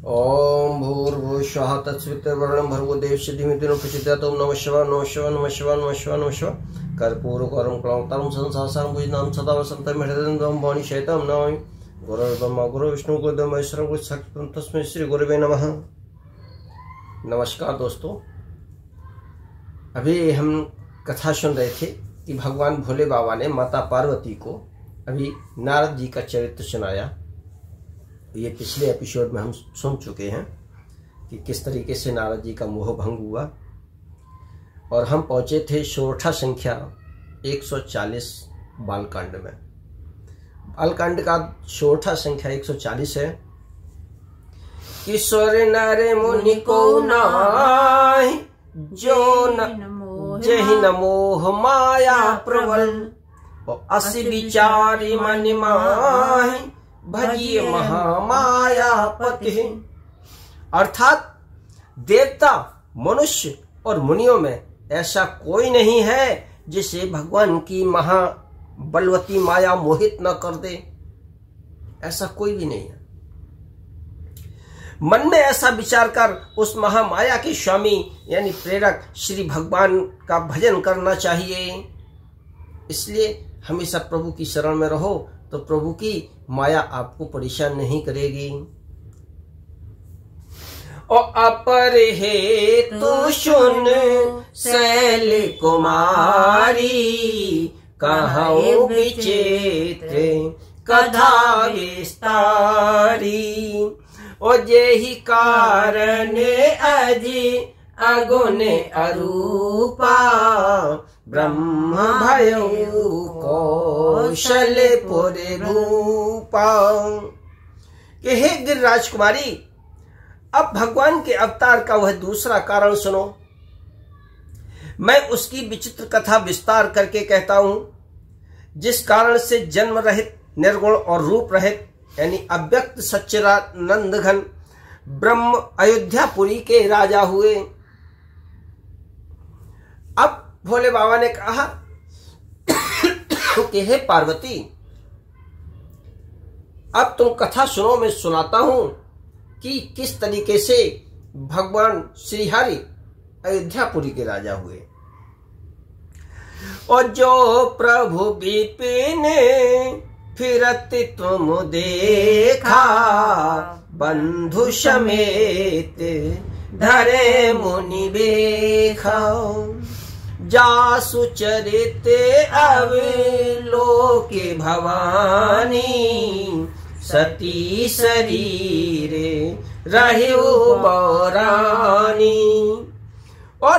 ओम भूर्भुवस्सुवः तत्सवितुर्वरेण्यं भर्गो देवस्य धीमहि प्रचोदयात्। ओम नमः शिवाय नमः शिवाय नमः शिवाय नमः शिवाय नमः शिवाय। कर्पूरगौरं कलौतारं संसारं भुजनां सदा वसन्तं हृदयं वाणी शैतं नमामि। गुरुर्ब्रह्मा गुरुर्विष्णु गुरुर्देवो महेश्वरः गुरुः साक्षात् तस्मै श्री गुरवे नमः। नमस्कार दोस्तों, अभी हम कथा सुन रहे थे कि भगवान भोले बाबा ने माता पार्वती को अभी नारद जी का चरित्र सुनाया। ये पिछले एपिसोड में हम सुन चुके हैं कि किस तरीके से नारद जी का मोह भंग हुआ, और हम पहुंचे थे सोरठा संख्या 140 बालकांड में। बालकांड का सोरठा संख्या 140 है। किशोर नर मुनि को नाहि जो न जहि न मोह माया प्रबल, अस विचारी मन माहि भजिए महामाया पति। अर्थात देवता, मनुष्य और मुनियों में ऐसा कोई नहीं है जिसे भगवान की महाबलवती माया मोहित न कर दे। ऐसा कोई भी नहीं है। मन में ऐसा विचार कर उस महामाया के स्वामी यानी प्रेरक श्री भगवान का भजन करना चाहिए। इसलिए हमेशा प्रभु की शरण में रहो तो प्रभु की माया आपको परेशान नहीं करेगी। और अपर हे तो सुन शैल कुमारी, कहूँ विचित्र कथा विस्तारी। और जेहि कारण अजी अगुण अरूपा, ब्रह्म भयउ कौशलपुर भूपा। कि हे गिरिराज कुमारी, अब भगवान के अवतार का वह दूसरा कारण सुनो। मैं उसकी विचित्र कथा विस्तार करके कहता हूं, जिस कारण से जन्म रहित, निर्गुण और रूप रहित यानी अव्यक्त सच्चिदानंद घन ब्रह्म अयोध्यापुरी के राजा हुए। अब भोले बाबा ने कहा कि हे पार्वती, अब तुम कथा सुनो, मैं सुनाता हूं कि किस तरीके से भगवान श्री हरि अयोध्यापुरी के राजा हुए। और जो प्रभु विपिन फिरत तुम देखा, बंधु समेत धरे मुनि बेखा। जासु चरित अवलोके भवानी, सती शरीर रहियो बौरानी। और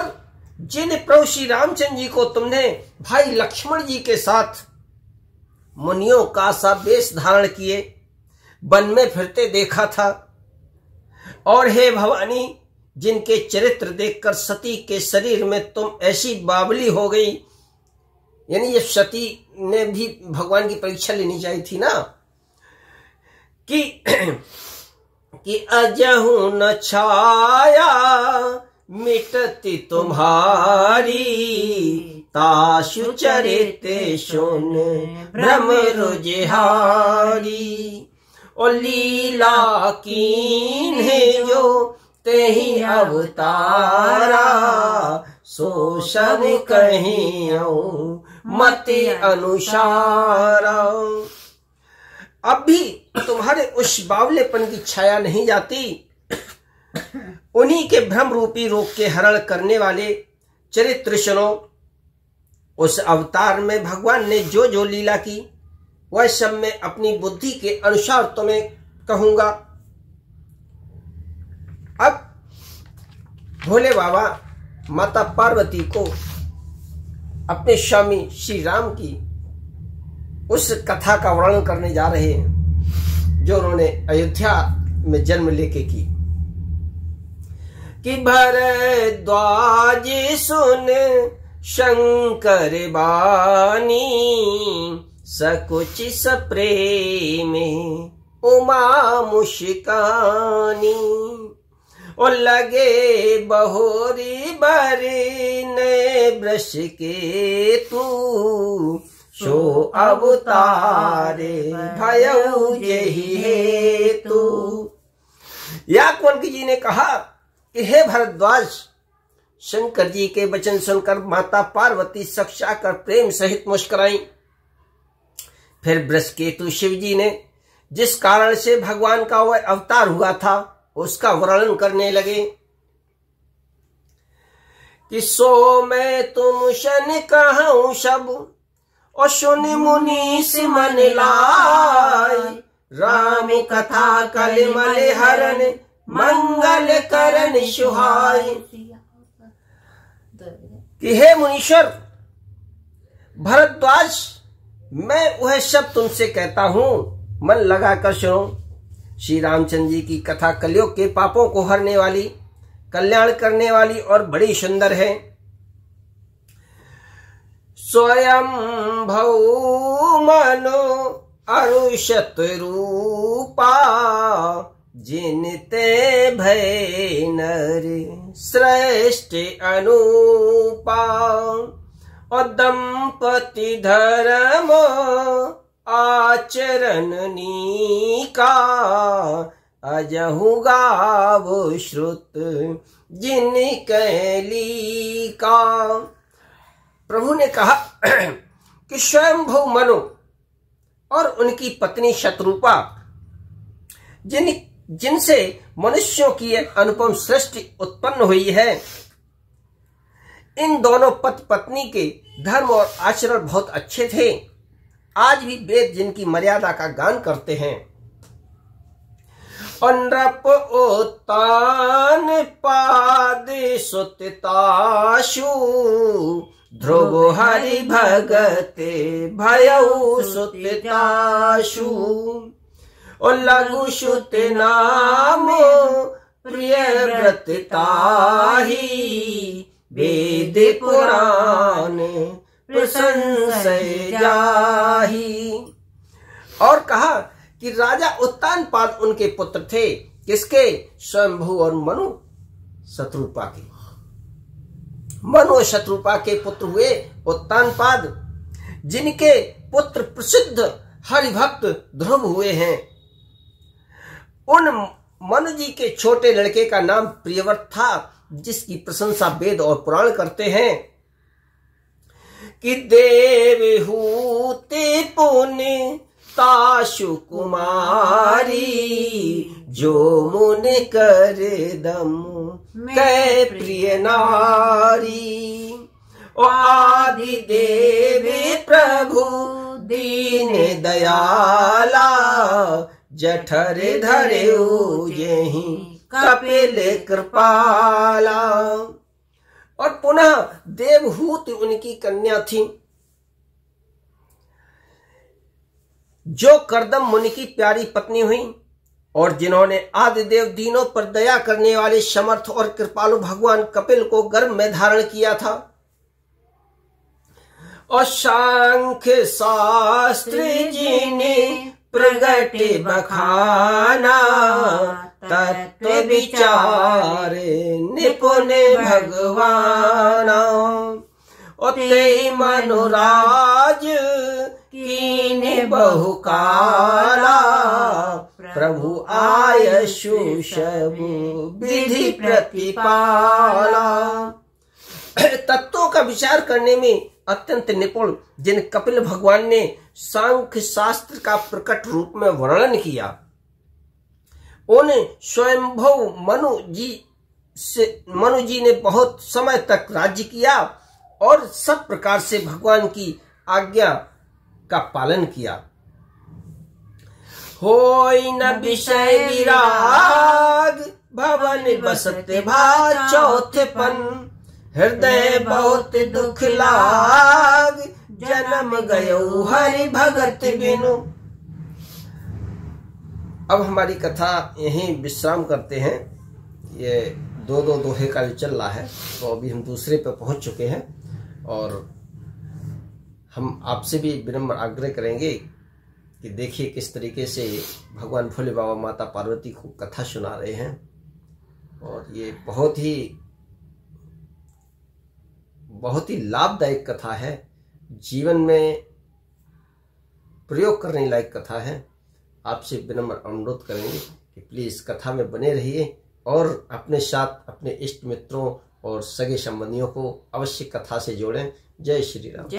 जिन प्रभु श्री रामचंद्र जी को तुमने भाई लक्ष्मण जी के साथ मुनियों का सा वेश धारण किए वन में फिरते देखा था, और हे भवानी, जिनके चरित्र देखकर सती के शरीर में तुम ऐसी बावली हो गई। यानी ये सती ने भी भगवान की परीक्षा लेनी चाहिए थी ना, कि अजहु न छाया मिटती तुम्हारी, ताशु चरित सुन भ्रम रुझारी। और लीला कीन है जो तेहि अवतारा, सो सब कहियो मति अनुसारा। अब भी तुम्हारे उस बावलेपन की छाया नहीं जाती। उन्हीं के भ्रम रूपी रोग के हरण करने वाले चरित्र सुनो। उस अवतार में भगवान ने जो जो लीला की वह सब मैं अपनी बुद्धि के अनुसार तुम्हें कहूंगा। अब भोले बाबा माता पार्वती को अपने स्वामी श्री राम की उस कथा का वर्णन करने जा रहे हैं जो उन्होंने अयोध्या में जन्म लेके की। कि भरद्वाज सुन शंकर बानी, सकुच सप्रेम उमा मुस्कानी। और लगे बहोरी बरने ब्रश के तू, सो अवतारे भयउ जेहि हेतु। याज्ञवल्क्य जी ने कहा कि हे भरद्वाज, शंकर जी के वचन सुनकर माता पार्वती सक्षाकर प्रेम सहित मुस्कुराई। फिर वृषकेतु शिव जी ने जिस कारण से भगवान का वह अवतार हुआ था उसका वर्णन करने लगे कि सो मैं तुम शन कहूं सब और सुन मुनीष मन लाय, राम कथा कलिमल हरण मंगल करण सुहाय। कि हे मुनीश्वर भरद्वाज, मैं वह सब तुमसे कहता हूं, मन लगाकर सुनो। श्री रामचंद्र जी की कथा कलयुग के पापों को हरने वाली, कल्याण करने वाली और बड़ी सुंदर है। स्वयं भौ मनो अरुषत रूपा, जिनते भय नर श्रेष्ठ अनुपा, और दंपति धर्म आचरण नीका, अजहु गावो श्रुत जिन कैली का। प्रभु ने कहा कि स्वयंभू मनु और उनकी पत्नी शत्रुपा, जिनसे मनुष्यों की अनुपम सृष्टि उत्पन्न हुई है, इन दोनों पति पत्नी के धर्म और आचरण बहुत अच्छे थे। आज भी वेद जिनकी मर्यादा का गान करते हैं। नृप उत्तान पाद सुतताशु, ध्रुव हरि भगते भयउ सुतताशु, और लघु सुत नाम प्रिय व्रत ताही, वेद पुराण प्रशंसय जाही। और कहा कि राजा उत्तानपाद उनके पुत्र थे। किसके? स्वयंभू और मनु शत्रुपा के। मनु और शत्रुपा के पुत्र हुए उत्तानपाद, जिनके पुत्र प्रसिद्ध हरिभक्त ध्रुव हुए हैं। उन मनु जी के छोटे लड़के का नाम प्रियव्रत था, जिसकी प्रशंसा वेद और पुराण करते हैं कि देवहूति पुण्य ताशु कुमारी, जो मुन कर दम कै प्रिय नारी, आदि देवी प्रभु दीन दयाला, जठर धरे जेहि कपिल कृपाला। और पुनः देवहूति उनकी कन्या थी, जो करदम मुनि की प्यारी पत्नी हुई, और जिन्होंने आदिदेव दीनों पर दया करने वाले समर्थ और कृपालु भगवान कपिल को गर्भ में धारण किया था। और सांख्य शास्त्र जी ने प्रगट बखाना, तत्व विचार निपुण भगवाना, ओते मनुराज कीने बहुकाला, प्रभु आयशु सबु विधि प्रतिपाला। तत्वों का विचार करने में अत्यंत निपुण जिन कपिल भगवान ने सांख्य शास्त्र का प्रकट रूप में वर्णन किया, उन स्वयंभू मनु जी ने बहुत समय तक राज्य किया और सब प्रकार से भगवान की आज्ञा का पालन किया। होई न विषय विराग, भवन बसते भा चौथेपन, हृदय बहुत दुख लाग, जन्म गयो हरि भगत बिनु। अब हमारी कथा यहीं विश्राम करते हैं। ये दो दोहे का जो चल रहा है, तो अभी हम दूसरे पे पहुंच चुके हैं, और हम आपसे भी विनम्र आग्रह करेंगे कि देखिए किस तरीके से भगवान भोले बाबा माता पार्वती को कथा सुना रहे हैं। और ये बहुत ही लाभदायक कथा है, जीवन में प्रयोग करने लायक कथा है। आपसे विनम्र अनुरोध करेंगे कि प्लीज कथा में बने रहिए और अपने साथ अपने इष्ट मित्रों और सगे संबंधियों को अवश्य कथा से जोड़ें। जय श्री राम।